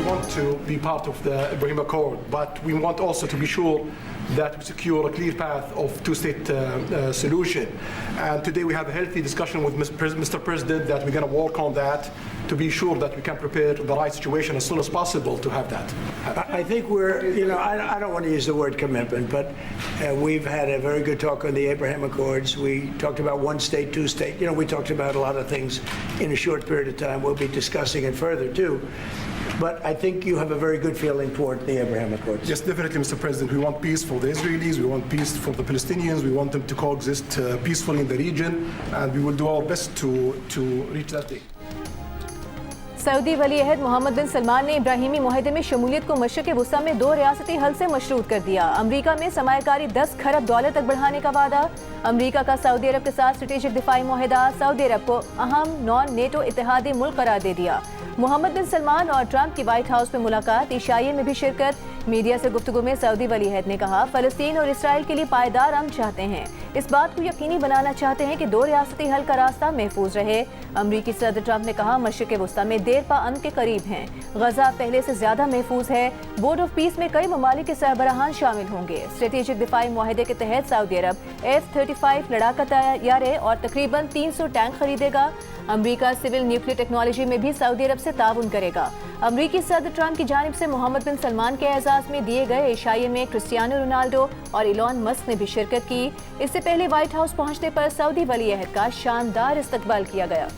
want to be part of the Ibrahim Accord, but we want also to be sure that we secure a clear path of two-state solution. And today we have a healthy discussion with Mr. President that we're going to work on that to be sure that we can prepare the right situation as soon as possible to have that. I think we're, I don't want to use the word commitment, but we've had a very good talk on the Abraham Accords. We talked about one state, two state. We talked about a lot of things in a short period of time. We'll be discussing it further too. But I think you have a very good feeling toward the Abraham Accords. Yes, definitely, Mr. President. We want peace for the Israelis. We want peace for the Palestinians. We want them to coexist peacefully in the region. And we will do our best to reach that day. Saudi वली अहद Mohammed bin Salman ने इब्राहिमी मुआहदे में शमूलियत को मशरिक़ वुस्ता में 2 रियासती हल से मशरूत कर दिया। अमरीका में सरमायाकारी 10 खरब डॉलर तक बढ़ाने का वादा। अमरीका का सऊदी अरब के साथ स्ट्रेटेजिक दिफाई मुआहदा सऊदी अरब को अहम नॉन नेटो इत्तेहादी मुल्क करार दे दिया। मोहम्मद बिन सलमान और ट्रंप की व्हाइट हाउस में मुलाकात, ईशाइये में भी शिरकत। मीडिया से गुफ्तगू में सऊदी वली अहद ने कहा, फ़लस्तीन और इसराइल के लिए पायदार अमन चाहते हैं। इस बात को यकीनी बनाना चाहते हैं कि 2 रियासती हल का रास्ता महफूज रहे। अमरीकी सदर ट्रंप ने कहा, मशरिक़ वुस्ता में देर पा अमन के करीब हैं। गजा पहले से ज्यादा महफूज है। बोर्ड ऑफ पीस में कई ममालिक के सरबराहान शामिल होंगे। स्ट्रेटेजिक दिफाई मुआहदे के तहत सऊदी अरब F-35 लड़ाका तैयारे और तकरीबन 300 टैंक खरीदेगा। अमरीका सिविल न्यूक्लियर टेक्नोलॉजी में भी सऊदी अरब से ताउन करेगा। अमरीकी सदर ट्रंप की जानिब से मोहम्मद बिन सलमान के एजाज में दिए गए ईशाइये में क्रिस्टियानो रोनाल्डो और इलॉन मस्क ने भी शिरकत की। इससे पहले व्हाइट हाउस पहुंचने पर सऊदी वली अहद का शानदार इस्तकबाल किया गया।